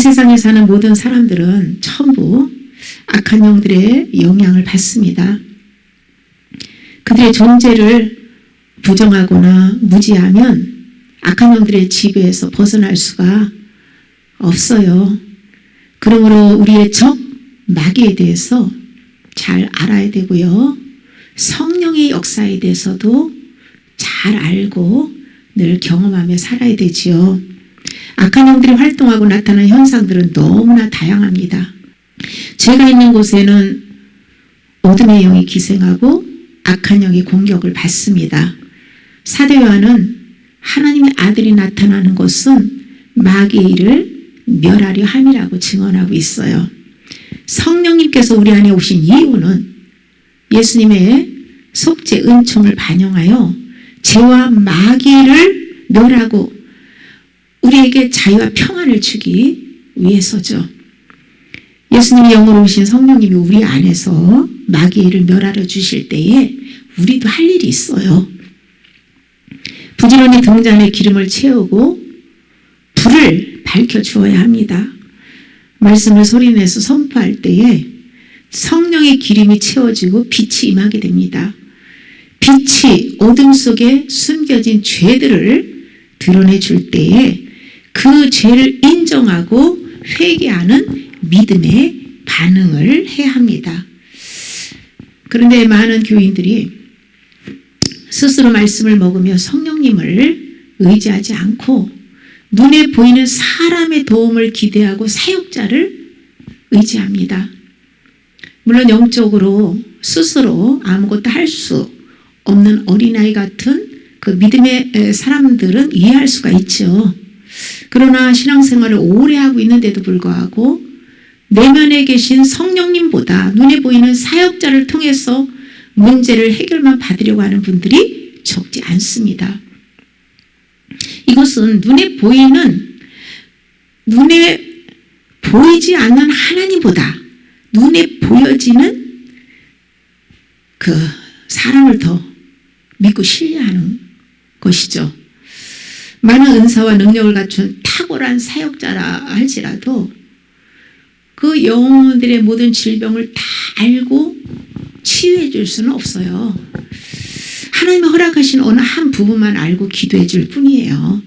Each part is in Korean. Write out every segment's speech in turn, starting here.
세상에 사는 모든 사람들은 전부 악한 영들의 영향을 받습니다. 그들의 존재를 부정하거나 무지하면 악한 영들의 지배에서 벗어날 수가 없어요. 그러므로 우리의 적 마귀에 대해서 잘 알아야 되고요. 성령의 역사에 대해서도 잘 알고 늘 경험하며 살아야 되지요. 악한 영들이 활동하고 나타나는 현상들은 너무나 다양합니다. 죄가 있는 곳에는 어둠의 영이 기생하고 악한 영이 공격을 받습니다. 사도 요한은 하나님의 아들이 나타나는 것은 마귀의 일을 멸하려 함이라고 증언하고 있어요. 성령님께서 우리 안에 오신 이유는 예수님의 속죄 은총을 반영하여 죄와 마귀를 멸하고 우리에게 자유와 평안을 주기 위해서죠. 예수님이 영으로 오신 성령님이 우리 안에서 마귀의 일을 멸하려 주실 때에 우리도 할 일이 있어요. 부지런히 등잔에 기름을 채우고 불을 밝혀주어야 합니다. 말씀을 소리내서 선포할 때에 성령의 기름이 채워지고 빛이 임하게 됩니다. 빛이 어둠 속에 숨겨진 죄들을 드러내줄 때에 그 죄를 인정하고 회개하는 믿음의 반응을 해야 합니다. 그런데 많은 교인들이 스스로 말씀을 먹으며 성령님을 의지하지 않고 눈에 보이는 사람의 도움을 기대하고 사역자를 의지합니다. 물론 영적으로 스스로 아무것도 할 수 없는 어린아이 같은 그 믿음의 사람들은 이해할 수가 있죠. 그러나 신앙생활을 오래 하고 있는데도 불구하고 내면에 계신 성령님보다 눈에 보이는 사역자를 통해서 문제를 해결만 받으려고 하는 분들이 적지 않습니다. 이것은 눈에 보이지 않는 하나님보다 눈에 보여지는 그 사람을 더 믿고 신뢰하는 것이죠. 많은 은사와 능력을 갖춘 탁월한 사역자라 할지라도 그 영혼들의 모든 질병을 다 알고 치유해 줄 수는 없어요. 하나님이 허락하신 어느 한 부분만 알고 기도해 줄 뿐이에요.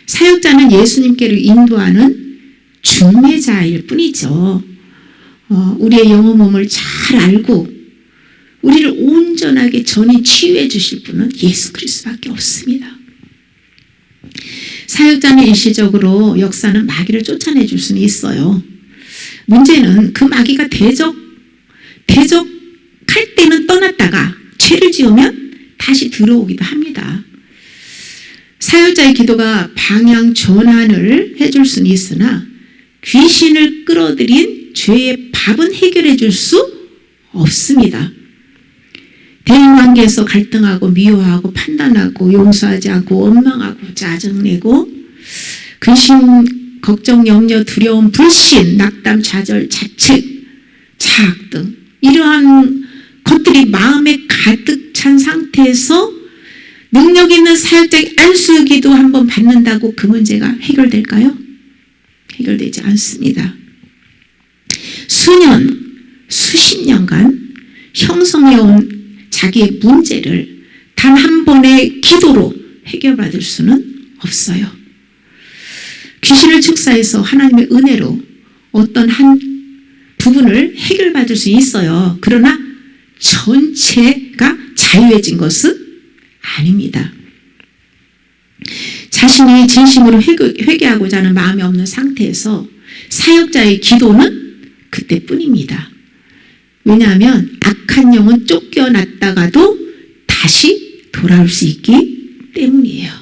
사역자는 예수님께로 인도하는 중매자일 뿐이죠. 우리의 영혼 몸을 잘 알고 우리를 온전하게 전히 치유해 주실 분은 예수 그리스도밖에 없습니다. 사역자는 일시적으로 역사는 마귀를 쫓아내 줄 수는 있어요. 문제는 그 마귀가 대적할 때는 떠났다가 죄를 지으면 다시 들어오기도 합니다. 사역자의 기도가 방향 전환을 해줄 수는 있으나 귀신을 끌어들인 죄의 밥은 해결해 줄 수 없습니다. 대인관계에서 갈등하고 미워하고 판단하고 용서하지 않고 원망하고 짜증내고 근심, 걱정, 염려, 두려움, 불신, 낙담, 좌절, 자책, 자학 등 이러한 것들이 마음에 가득 찬 상태에서 능력 있는 사역자의 안수기도 한번 받는다고 그 문제가 해결될까요? 해결되지 않습니다. 수년, 수십 년간 형성해온 자기의 문제를 단 한 번의 기도로 해결받을 수는 없어요. 귀신을 축사해서 하나님의 은혜로 어떤 한 부분을 해결받을 수 있어요. 그러나 전체가 자유해진 것은 아닙니다. 자신이 진심으로 회개하고자 하는 마음이 없는 상태에서 사역자의 기도는 그때뿐입니다. 왜냐하면 악한 영은 쫓겨났다가도 다시 돌아올 수 있기 때문이에요.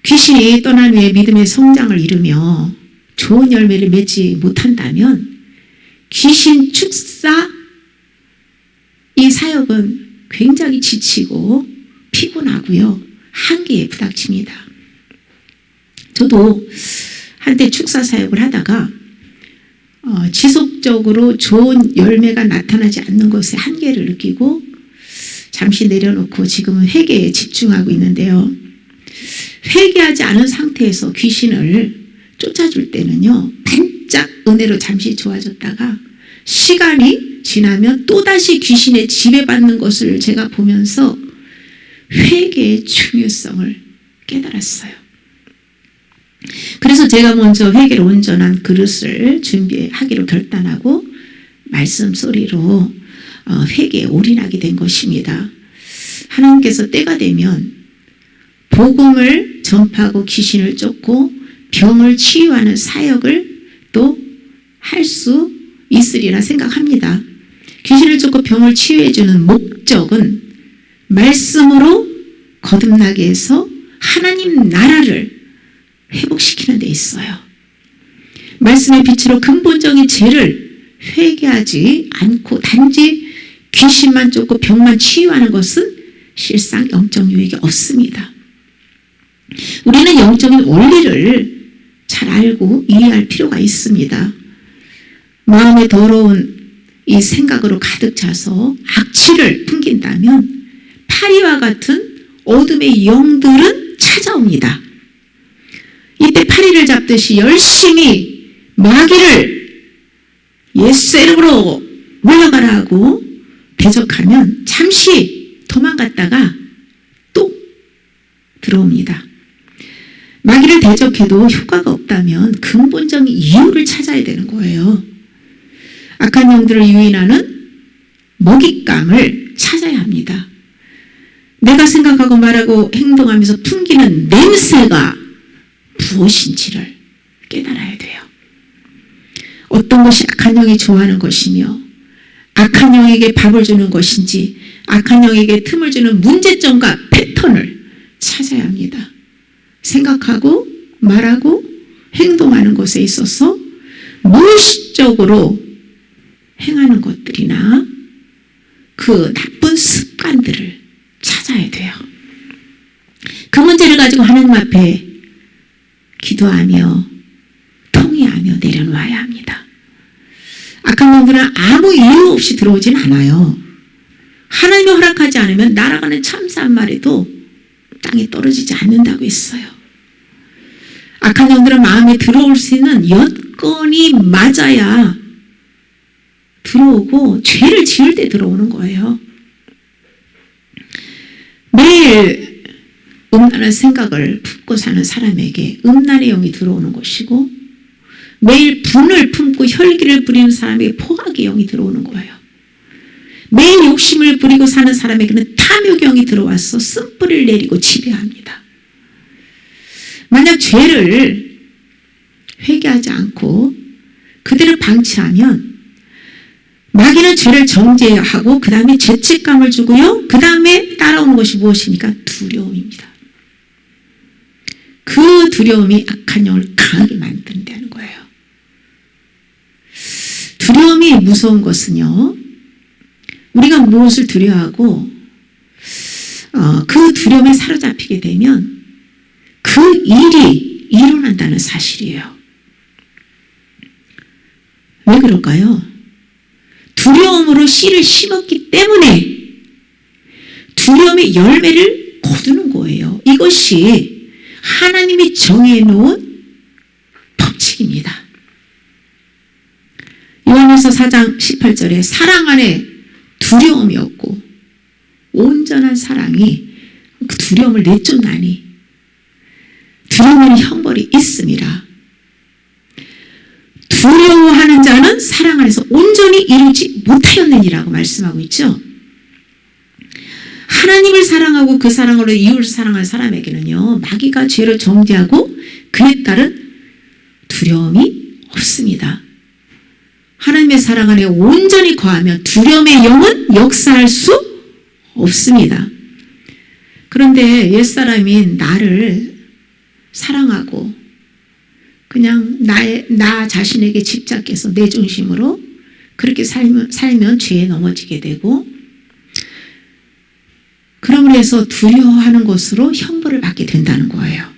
귀신이 떠난 후에 믿음의 성장을 이루며 좋은 열매를 맺지 못한다면 귀신 축사 이 사역은 굉장히 지치고 피곤하고요. 한계에 부닥칩니다. 저도 한때 축사 사역을 하다가 지속적으로 좋은 열매가 나타나지 않는 것에 한계를 느끼고 잠시 내려놓고 지금은 회개에 집중하고 있는데요. 회개하지 않은 상태에서 귀신을 쫓아줄 때는요, 반짝 은혜로 잠시 좋아졌다가 시간이 지나면 또다시 귀신에 지배받는 것을 제가 보면서 회개의 중요성을 깨달았어요. 그래서 제가 먼저 회개를 온전한 그릇을 준비하기로 결단하고 말씀 소리로 회개에 올인하게 된 것입니다. 하나님께서 때가 되면 복음을 전파하고 귀신을 쫓고 병을 치유하는 사역을 또 할 수 있으리라 생각합니다. 귀신을 쫓고 병을 치유해주는 목적은 말씀으로 거듭나게 해서 하나님 나라를 회복시키는 데 있어요. 말씀의 빛으로 근본적인 죄를 회개하지 않고 단지 귀신만 쫓고 병만 치유하는 것은 실상 영적 유익이 없습니다. 우리는 영적인 원리를 잘 알고 이해할 필요가 있습니다. 마음에 더러운 이 생각으로 가득 차서 악취를 풍긴다면 파리와 같은 어둠의 영들은 찾아옵니다. 이때 파리를 잡듯이 열심히 마귀를 예수 이름으로 물러가라 하고 대적하면 잠시 도망갔다가 또 들어옵니다. 마귀를 대적해도 효과가 없다면 근본적인 이유를 찾아야 되는 거예요. 악한 영들을 유인하는 먹잇감을 찾아야 합니다. 내가 생각하고 말하고 행동하면서 풍기는 냄새가 무엇인지를 깨달아야 돼요. 어떤 것이 악한 영이 좋아하는 것이며 악한 영에게 밥을 주는 것인지 악한 영에게 틈을 주는 문제점과 패턴을 찾아야 합니다. 생각하고 말하고 행동하는 것에 있어서 무의식적으로 행하는 것들이나 그 나쁜 습관들을 찾아야 돼요. 그 문제를 가지고 하나님 앞에 기도하며 통회하며 내려놓아야 합니다. 악한 영들은 아무 이유 없이 들어오진 않아요. 하나님이 허락하지 않으면 날아가는 참새 한 마리도 땅에 떨어지지 않는다고 했어요. 악한 영들은 마음에 들어올 수 있는 여건이 맞아야 들어오고 죄를 지을 때 들어오는 거예요. 매일 음란한 생각을 품고 사는 사람에게 음란의 영이 들어오는 것이고 매일 분을 품고 혈기를 부리는 사람에게 포악의 영이 들어오는 거예요. 매일 욕심을 부리고 사는 사람에게는 탐욕의 영이 들어와서 쓴뿌리를 내리고 지배합니다. 만약 죄를 회개하지 않고 그들을 방치하면 마귀는 죄를 정죄하고 그 다음에 죄책감을 주고요. 그 다음에 따라오는 것이 무엇입니까? 두려움입니다. 그 두려움이 악한 영을 강하게 만든다는 거예요. 두려움이 무서운 것은요. 우리가 무엇을 두려워하고 그 두려움에 사로잡히게 되면 그 일이 일어난다는 사실이에요. 왜 그럴까요? 두려움으로 씨를 심었기 때문에 두려움의 열매를 거두는 거예요. 이것이 하나님이 정해놓은 법칙입니다. 요한일서 4장 18절에 사랑 안에 두려움이 없고 온전한 사랑이 그 두려움을 내쫓나니 두려움에는 형벌이 있습니다. 두려워하는 자는 사랑 안에서 온전히 이루지 못하였느니라고 말씀하고 있죠. 하나님을 사랑하고 그 사랑으로 이웃을 사랑하는 사람에게는요. 마귀가 죄를 정죄하고 그에 따른 두려움이 없습니다. 하나님의 사랑 안에 온전히 거하면 두려움의 영은 역사할 수 없습니다. 그런데 옛사람인 나를 사랑하고 그냥 나 자신에게 집착해서 내 중심으로 그렇게 살면 죄에 넘어지게 되고 그러므로 해서 두려워하는 것으로 형벌을 받게 된다는 거예요.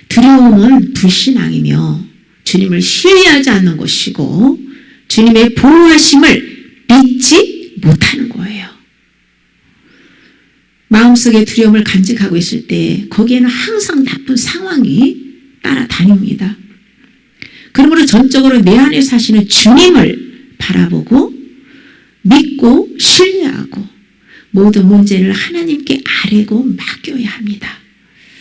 두려움은 불신앙이며 주님을 신뢰하지 않는 것이고 주님의 보호하심을 믿지 못하는 거예요. 마음속에 두려움을 간직하고 있을 때 거기에는 항상 나쁜 상황이 다닙니다. 그러므로 전적으로 내 안에 사시는 주님을 바라보고 믿고 신뢰하고 모든 문제를 하나님께 아뢰고 맡겨야 합니다.